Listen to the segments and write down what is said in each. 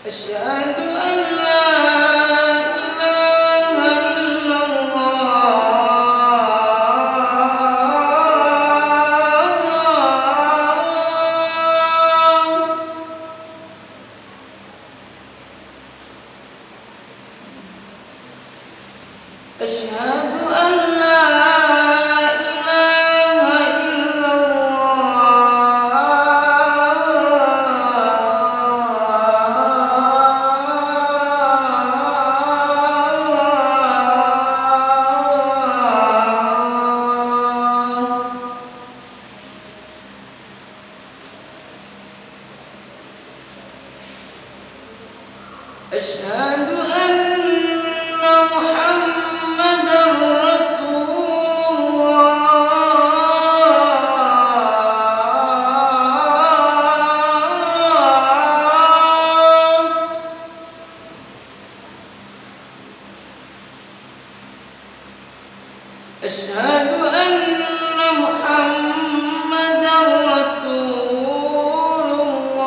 أشهد أن لا إله إلا الله. أشهد أن لا أشهد أن محمدًا رسول الله. أشهد أن محمدًا رسول الله.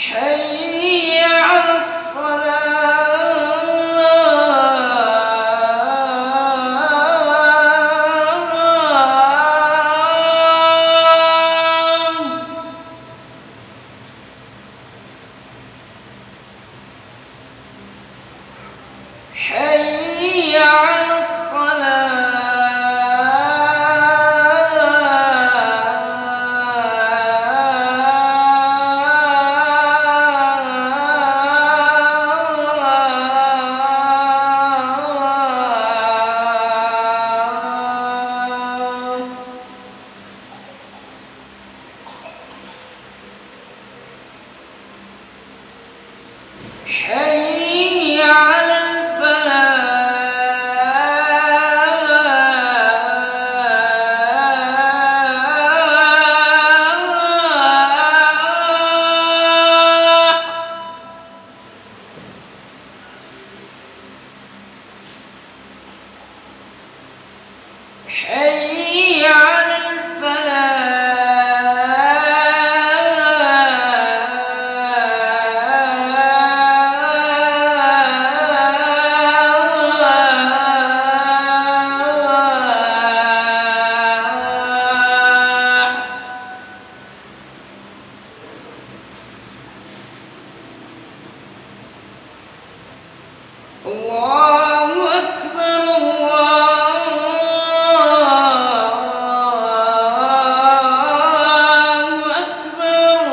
حي على الصلاة. حي على الصلاة. حي على الفلاح. حي على الفلاح. الله أكبر الله أكبر.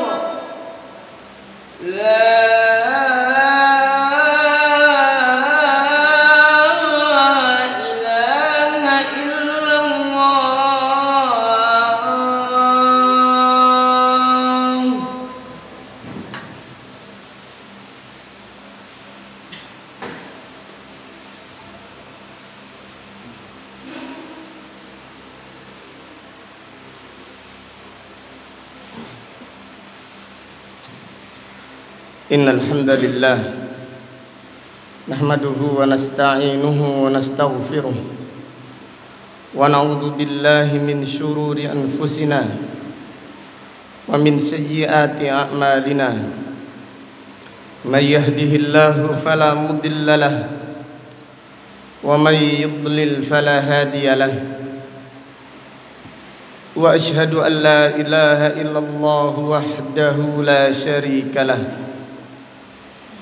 لا إله إلا الله. إن الحمد لله نحمده ونستعينه ونستغفره ونعوذ بالله من شرور أنفسنا ومن سيئات أعمالنا. من يهده الله فلا مضل له ومن يضلل فلا هادي له. وأشهد أن لا إله إلا الله وحده لا شريك له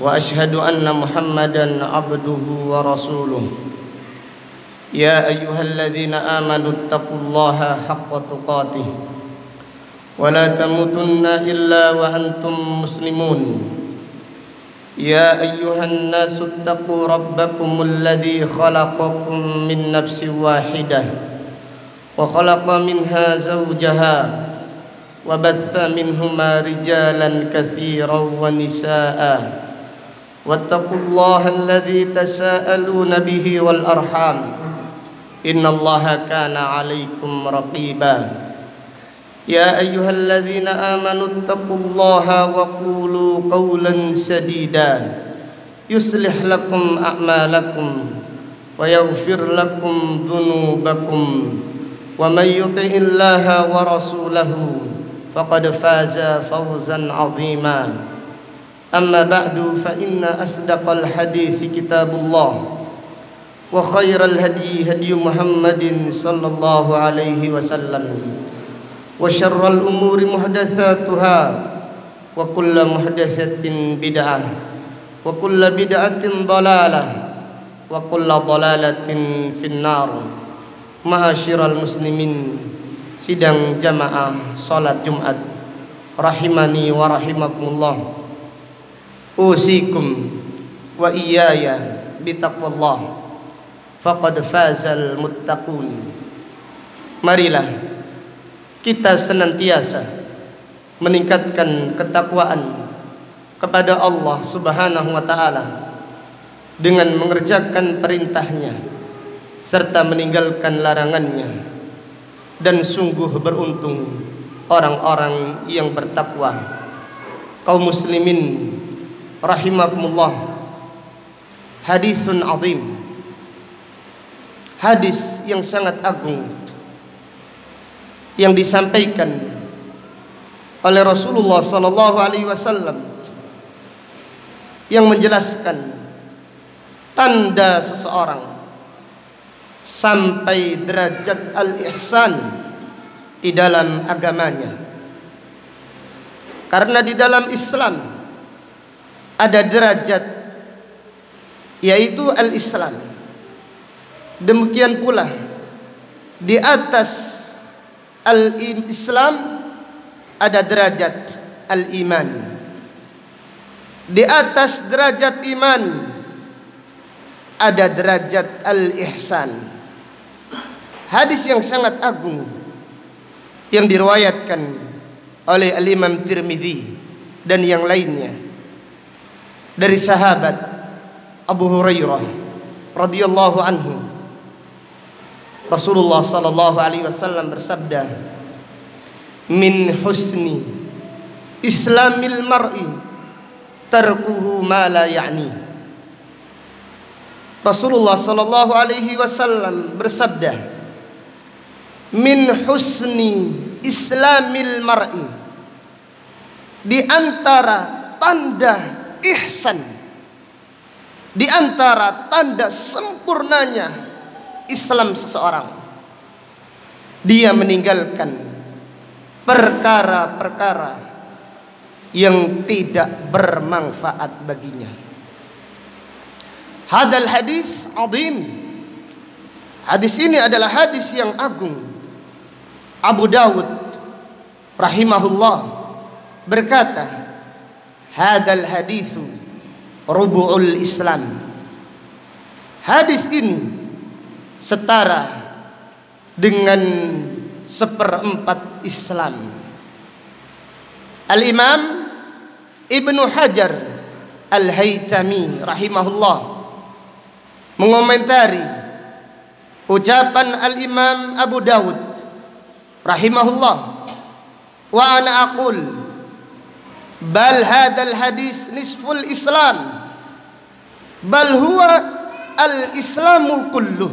وأشهد أن محمدًا عبده ورسوله. يا أيها الذين آمنوا اتقوا الله حق تقاته ولا تموتن إلا وأنتم مسلمون. يا أيها الناس اتقوا ربكم الذي خلقكم من نفس واحدة وخلق منها زوجها وبث منهما رجالا كثيرا ونساء. واتقوا الله الذي تساءلون به والأرحام إن الله كان عليكم رقيبا. يا أيها الذين آمنوا اتقوا الله وقولوا قولا سديدا يصلح لكم أعمالكم ويغفر لكم ذنوبكم ومن يطع الله ورسوله فقد فاز فوزا عظيما أما بعد فإن أصدق الحديث كتاب الله وخير الهدي هدي محمد صلى الله عليه وسلم وشر الأمور محدثاتها وكل محدثة بدعة وكل بدعة ضلالة وكل ضلالة في النار. Ma'asyiral muslimin, sidang jamaah salat Jumat rahimani wa rahimakumullah. Usikum wa iyaya bitaqwallah faqad fazal muttaqun. Marilah kita senantiasa meningkatkan ketakwaan kepada Allah Subhanahu wa taala dengan mengerjakan perintahnya serta meninggalkan larangannya, dan sungguh beruntung orang-orang yang bertakwa. Kaum muslimin rahimakumullah, hadisun azim, hadis yang sangat agung yang disampaikan oleh Rasulullah sallallahu alaihi wasallam yang menjelaskan tanda seseorang sampai derajat al-ihsan di dalam agamanya. Karena di dalam Islam ada derajat, yaitu al-Islam. Demikian pula di atas al-Islam ada derajat al-iman. Di atas derajat iman ada derajat al-ihsan. Hadis yang sangat agung yang diriwayatkan oleh al-Imam Tirmidzi dan yang lainnya dari sahabat Abu Hurairah radhiyallahu anhu. Rasulullah sallallahu alaihi wasallam bersabda, "Min husni islamil mar'i tarkuhu ma la ya'ni." Rasulullah sallallahu alaihi wasallam bersabda, "Min husni islamil mar'i," di antara tanda ihsan, di antara tanda sempurnanya Islam seseorang, dia meninggalkan perkara-perkara yang tidak bermanfaat baginya. Hadal hadis azim. Hadis ini adalah hadis yang agung. Abu Dawud rahimahullah berkata, hadal hadisu rubu'ul Islam. Hadis ini setara dengan 1/4 Islam. Al-Imam Ibnu Hajar Al-Haytami rahimahullah mengomentari ucapan Al-Imam Abu Dawud rahimahullah, wa ana aqul bal hadal hadis nisful Islam bal huwa al-Islamu kulluh.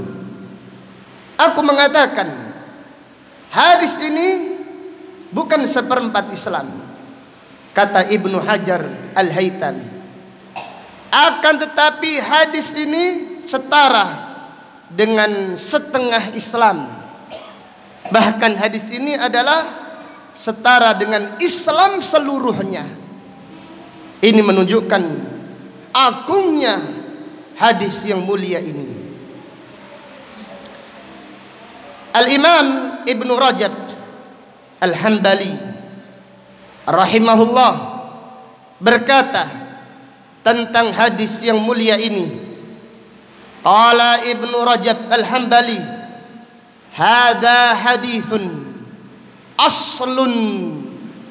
Aku mengatakan hadis ini bukan 1/4 Islam, kata Ibnu Hajar Al-Haytami. Akan tetapi hadis ini setara dengan setengah Islam. Bahkan hadis ini adalah setara dengan Islam seluruhnya. Ini menunjukkan agungnya hadis yang mulia ini. Al-Imam Ibnu Rajab Al-Hambali rahimahullah berkata tentang hadis yang mulia ini. Qala Ibnu Rajab Al-Hambali, hada hadithun aslun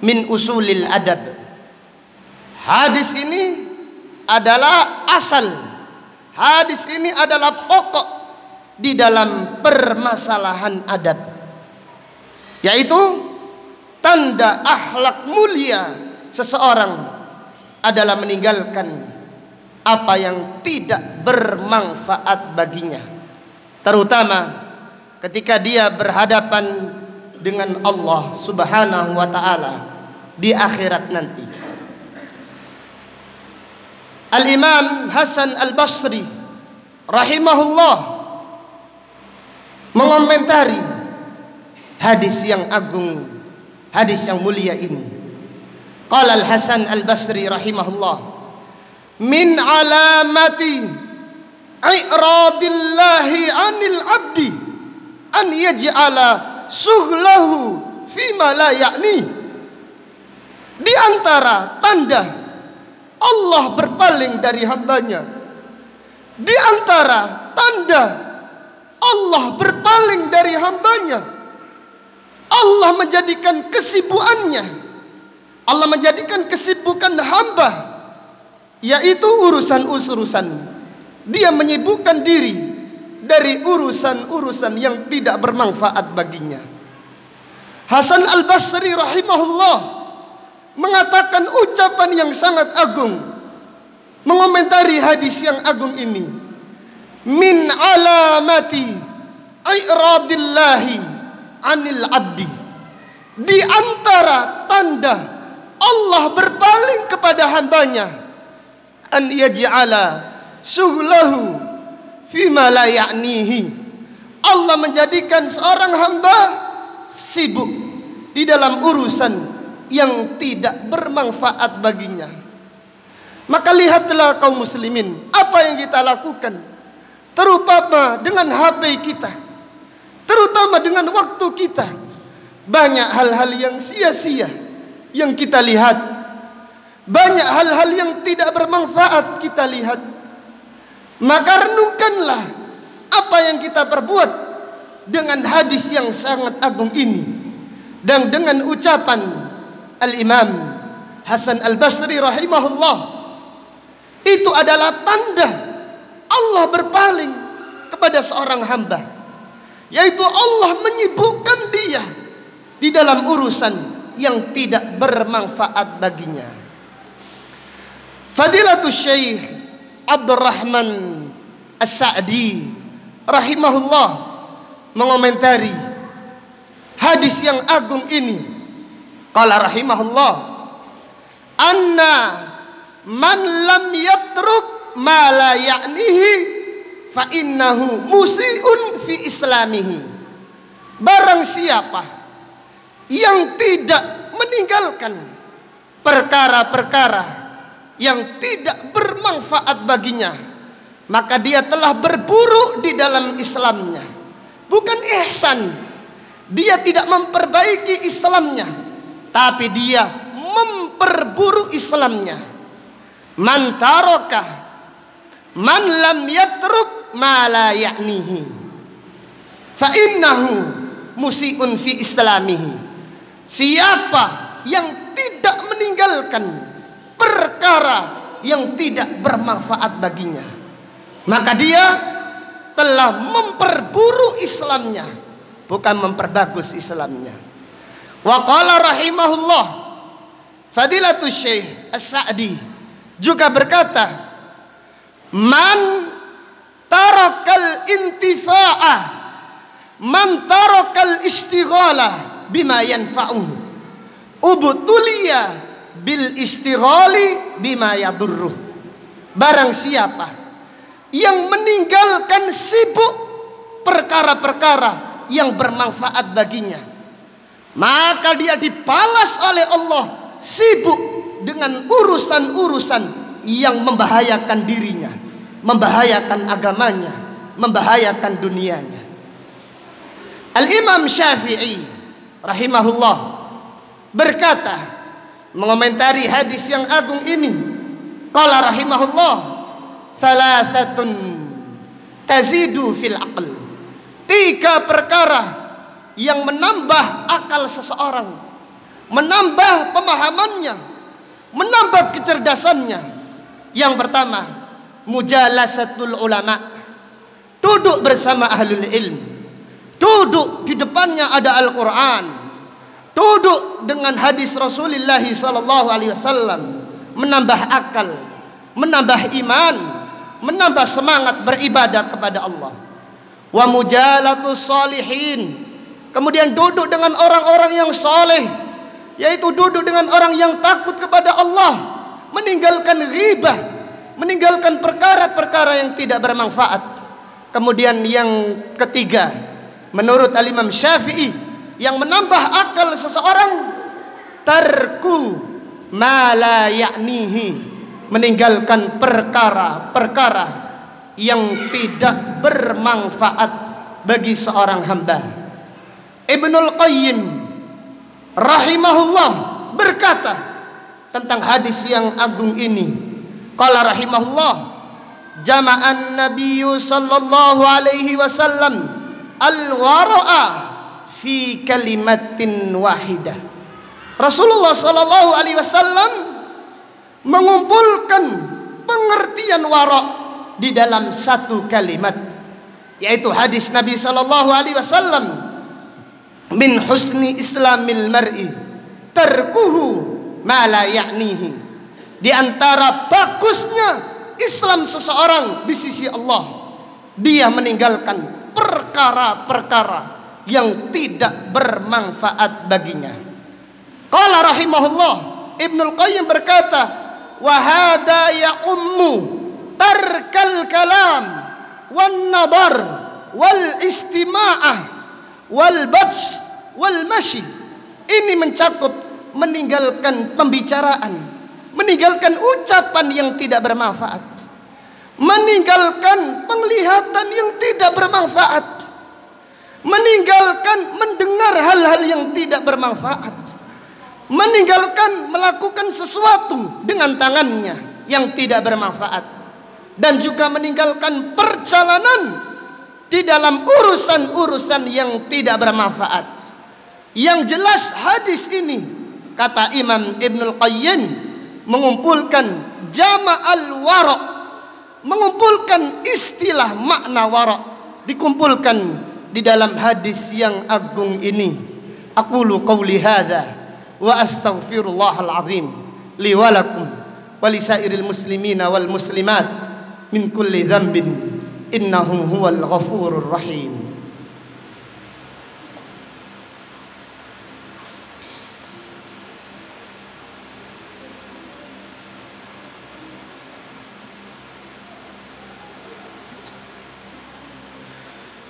min usulil adab. Hadis ini adalah asal, hadis ini adalah pokok di dalam permasalahan adab, yaitu tanda akhlak mulia seseorang adalah meninggalkan apa yang tidak bermanfaat baginya, terutama ketika dia berhadapan dengan Allah Subhanahu wa ta'ala di akhirat nanti. Al-Imam Hasan Al-Basri rahimahullah mengomentari hadis yang agung, hadis yang mulia ini. Qala Al-Hasan Al-Basri rahimahullah, min alamati i'radillahi 'anil 'abdi an yaj'ala sughlahu fima la ya'ni. Di antara tanda Allah berpaling dari hambanya, di antara tanda Allah berpaling dari hambanya, Allah menjadikan kesibukannya, Allah menjadikan kesibukan hamba yaitu urusan-urusan. Dia menyibukkan diri dari urusan-urusan yang tidak bermanfaat baginya. Hasan Al-Basri rahimahullah mengatakan ucapan yang sangat agung, mengomentari hadis yang agung ini. Min alamati i'radillahi 'anil 'abdi. Di antara tanda Allah berpaling kepada hambanya, an yaj'ala syughlahu fima la ya'nihi. Allah menjadikan seorang hamba sibuk di dalam urusan yang tidak bermanfaat baginya. Maka lihatlah kaum muslimin, apa yang kita lakukan, terutama dengan HP kita, terutama dengan waktu kita. Banyak hal-hal yang sia-sia yang kita lihat, banyak hal-hal yang tidak bermanfaat kita lihat. Maka renungkanlah apa yang kita perbuat dengan hadis yang sangat agung ini, dan dengan ucapan Al-Imam Hasan Al-Basri rahimahullah, itu adalah tanda Allah berpaling kepada seorang hamba, yaitu Allah menyibukkan dia di dalam urusan yang tidak bermanfaat baginya. Fadilatul Syekh Abdurrahman As-Sa'di rahimahullah mengomentari hadis yang agung ini. Qala rahimahullah, anna man lam yatruk ma la ya'nihi fa innahu musi'un fi islamihi. Barang siapa yang tidak meninggalkan perkara-perkara yang tidak bermanfaat baginya, maka dia telah berburuk di dalam Islamnya. Bukan ihsan, dia tidak memperbaiki Islamnya, tapi dia memperburuk Islamnya. Man taraka man lam yatruk ma la ya'nihi fa innahu musi'un fi islamihi. Siapa yang tidak meninggalkan perkara yang tidak bermanfaat baginya, maka dia telah memperburuk Islamnya, bukan memperbagus Islamnya. Wa qala rahimahullah, Fadilatul Syekh As-Sa'di juga berkata, man tarakal intifa'a, man tarakal istighalah bima yanfa'uhu, ubtuliya bil istighali bima yadurruh. Barang siapa yang meninggalkan sibuk perkara-perkara yang bermanfaat baginya, maka dia dibalas oleh Allah sibuk dengan urusan-urusan yang membahayakan dirinya, membahayakan agamanya, membahayakan dunianya. Al-Imam Syafi'i rahimahullah berkata, mengomentari hadis yang agung ini, qala rahimahullah, salasatun tazidu fil aql. 3 perkara yang menambah akal seseorang, menambah pemahamannya, menambah kecerdasannya. Yang pertama, mujalasatul ulama, duduk bersama ahlul ilm, duduk di depannya ada Al-Quran, duduk dengan hadis Rasulullah sallallahu alaihi wasallam, menambah akal, menambah iman, menambah semangat beribadah kepada Allah. Wa mujalatus salihin, kemudian duduk dengan orang-orang yang saleh, yaitu duduk dengan orang yang takut kepada Allah, meninggalkan ghibah, meninggalkan perkara-perkara yang tidak bermanfaat. Kemudian yang ketiga, menurut Al-Imam Syafi'i, yang menambah akal seseorang, tarku ma la ya'nihi, meninggalkan perkara-perkara yang tidak bermanfaat bagi seorang hamba. Ibnul Qayyim rahimahullah berkata tentang hadis yang agung ini, qala rahimahullah, jama'an nabiyyu sallallahu alaihi wasallam al-wara'a fi kalimatin wahidah. Rasulullah sallallahu alaihi wasallam mengumpulkan pengertian wara' di dalam satu kalimat, yaitu hadis Nabi sallallahu alaihi wasallam, min husni islamil mar'i tarkuhu ma la ya'nihi. Di antara bagusnya Islam seseorang di sisi Allah, dia meninggalkan perkara-perkara yang tidak bermanfaat baginya. Qala rahimahullah, Ibnul Qayyim berkata, wa hada ya'ummu tarkal kalam wan nadar wal istima'ah wal badsh wal mashi. Ini mencakup meninggalkan pembicaraan, meninggalkan ucapan yang tidak bermanfaat, meninggalkan penglihatan yang tidak bermanfaat, meninggalkan mendengar hal-hal yang tidak bermanfaat, meninggalkan melakukan sesuatu dengan tangannya yang tidak bermanfaat, dan juga meninggalkan perjalanan di dalam urusan-urusan yang tidak bermanfaat. Yang jelas hadis ini, kata Imam Ibnul Qayyim, mengumpulkan jama'al wara', mengumpulkan istilah makna wara', dikumpulkan di dalam hadis yang agung ini. Aqulu qawli hadza wa astaghfirullahal azim li wa lakum wa lisairil muslimina wal muslimat min kulli dhanbin innahu huwal ghafurur rahim.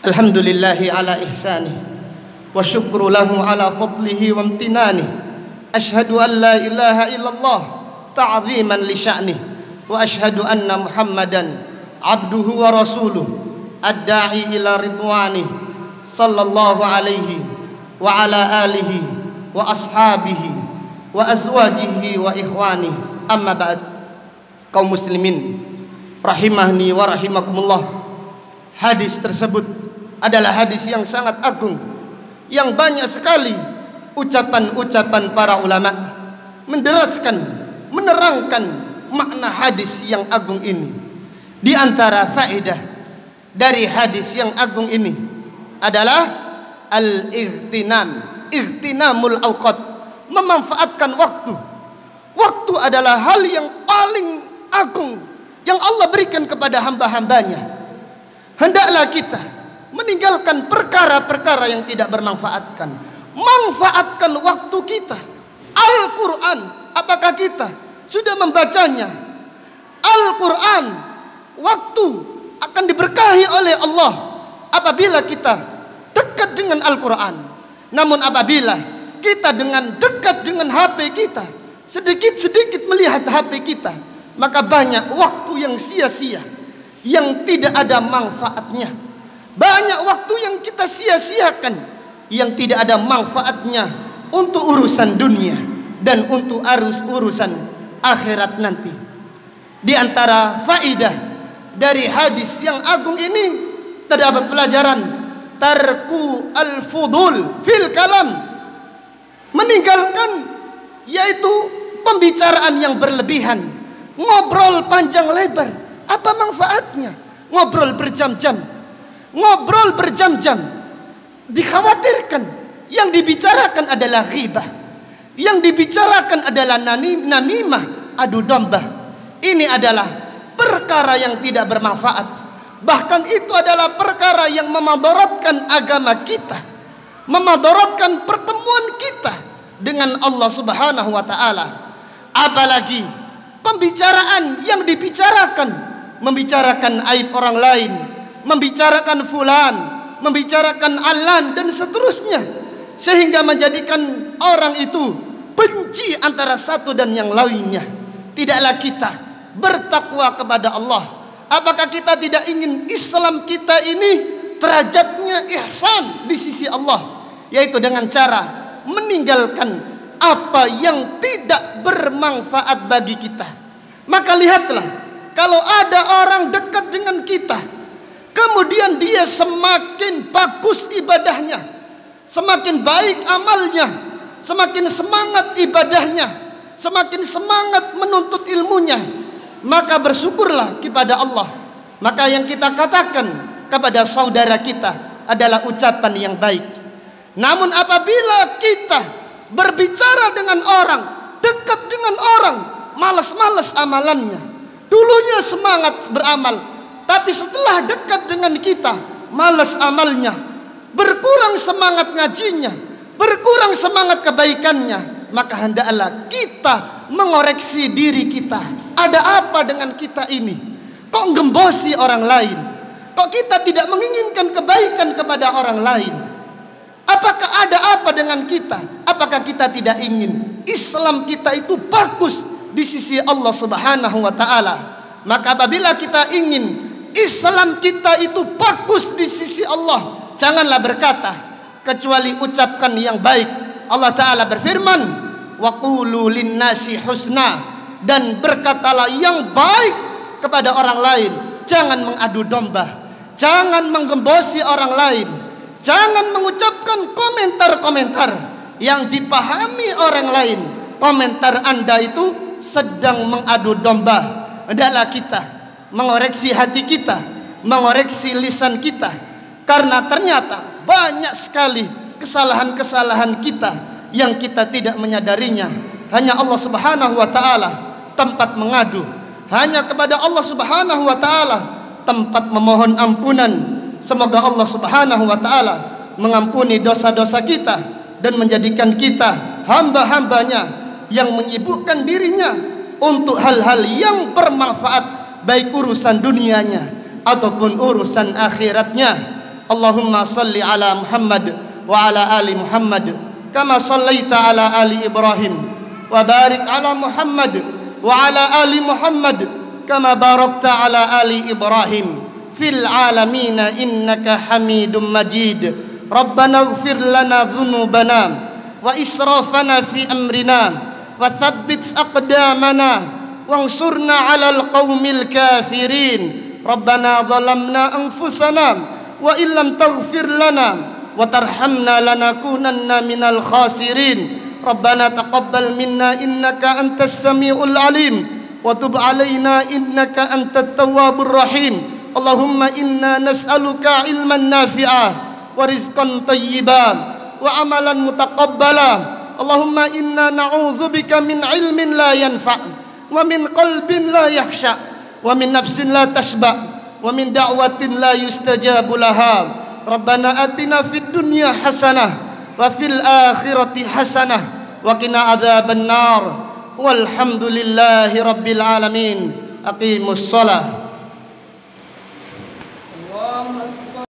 Alhamdulillahi ala ihsanih wa syukru lahu ala fadlihi wa amtinanih. Ashhadu an la ilaha illallah ta'ziman li sya'nih, wa ashhadu anna Muhammadan abduhu wa rasuluh ad-da'i ila ridwanih sallallahu alaihi wa ala alihi wa ashabihi wa azwajihi wa ikhwanih. Amma ba'd. Kaum muslimin rahimahni wa rahimakumullah, hadis tersebut adalah hadis yang sangat agung, yang banyak sekali ucapan-ucapan para ulama menderaskan, menerangkan makna hadis yang agung ini. Di antara faedah dari hadis yang agung ini adalah al-ightinam, ightinamul awqat, memanfaatkan waktu. Waktu adalah hal yang paling agung yang Allah berikan kepada hamba-hambanya. Hendaklah kita meninggalkan perkara-perkara yang tidak bermanfaatkan. Manfaatkan waktu kita. Al-Quran, apakah kita sudah membacanya? Al-Quran, waktu akan diberkahi oleh Allah apabila kita dekat dengan Al-Quran. Namun apabila kita dengan dekat dengan HP kita, sedikit-sedikit melihat HP kita, maka banyak waktu yang sia-sia, yang tidak ada manfaatnya. Banyak waktu yang kita sia-siakan, yang tidak ada manfaatnya untuk urusan dunia dan untuk urusan akhirat nanti. Di antara faedah dari hadis yang agung ini terdapat pelajaran tarku al-fudul fil kalam, meninggalkan yaitu pembicaraan yang berlebihan, ngobrol panjang lebar. Apa manfaatnya? Ngobrol berjam-jam, ngobrol berjam-jam, dikhawatirkan yang dibicarakan adalah ghibah, yang dibicarakan adalah namimah, adu domba. Ini adalah perkara yang tidak bermanfaat. Bahkan itu adalah perkara yang memadaratkan agama kita, memadaratkan pertemuan kita dengan Allah Subhanahu wa taala. Apalagi pembicaraan yang dibicarakan, membicarakan aib orang lain, membicarakan fulan, membicarakan alan dan seterusnya, sehingga menjadikan orang itu benci antara satu dan yang lainnya. Tidaklah kita bertakwa kepada Allah. Apakah kita tidak ingin Islam kita ini derajatnya ihsan di sisi Allah, yaitu dengan cara meninggalkan apa yang tidak bermanfaat bagi kita. Maka lihatlah, kalau ada orang dekat dengan kita, kemudian dia semakin bagus ibadahnya, semakin baik amalnya, semakin semangat ibadahnya, semakin semangat menuntut ilmunya, maka bersyukurlah kepada Allah. Maka yang kita katakan kepada saudara kita adalah ucapan yang baik. Namun apabila kita berbicara dengan orang, dekat dengan orang, malas-malas amalannya, dulunya semangat beramal, tapi setelah dekat dengan kita, malas amalnya, berkurang semangat ngajinya, berkurang semangat kebaikannya, maka hendaklah kita mengoreksi diri kita. Ada apa dengan kita ini? Kok gembosi orang lain? Kok kita tidak menginginkan kebaikan kepada orang lain? Apakah ada apa dengan kita? Apakah kita tidak ingin Islam kita itu bagus di sisi Allah Subhanahu wa taala? Maka apabila kita ingin Islam kita itu bagus di sisi Allah, janganlah berkata kecuali ucapkan yang baik. Allah taala berfirman, wa qulu linnasi husna, dan berkatalah yang baik kepada orang lain. Jangan mengadu domba, jangan menggembosi orang lain, jangan mengucapkan komentar-komentar yang dipahami orang lain. Komentar Anda itu sedang mengadu domba. Hendaklah kita mengoreksi hati kita, mengoreksi lisan kita, karena ternyata banyak sekali kesalahan-kesalahan kita yang kita tidak menyadarinya. Hanya Allah Subhanahu wa taala tempat mengadu, hanya kepada Allah Subhanahu wa taala tempat memohon ampunan. Semoga Allah Subhanahu wa taala mengampuni dosa-dosa kita dan menjadikan kita hamba-hambanya yang menyibukkan dirinya untuk hal-hal yang bermanfaat, baik urusan dunianya ataupun urusan akhiratnya. Allahumma salli ala Muhammad wa ala ali Muhammad kama sallaita ala ali Ibrahim wa barik ala Muhammad wa ala ali Muhammad kama barakta ala ali Ibrahim fil alamin innaka Hamidum Majid. Rabbana ighfir lana dhunubana wa israfana fi amrina wa thabbit aqdamana wansurna 'alal qaumil kafirin. Rabbana zalamna anfusana wa illam taghfir lana wa tarhamna lanakunanna minal khasirin. Rabbana taqabbal minna innaka antas samiul alim wa tub alaina innaka antat tawwabur rahim. Allahumma inna nas'aluka ilman nafi'a wa rizqan thayyiban wa amalan mutaqabbala. Allahumma inna na'udzubika min ilmin la yanfa' wa min qalbin la yakhsha wa min nafsin la tashba' wa min da'watin la yustajabu laha. Rabbana atina fid dunya hasanah wa fil akhirati hasanah wa qina adzaban nar. Walhamdulillahi rabbil alamin. Aqimus shalah.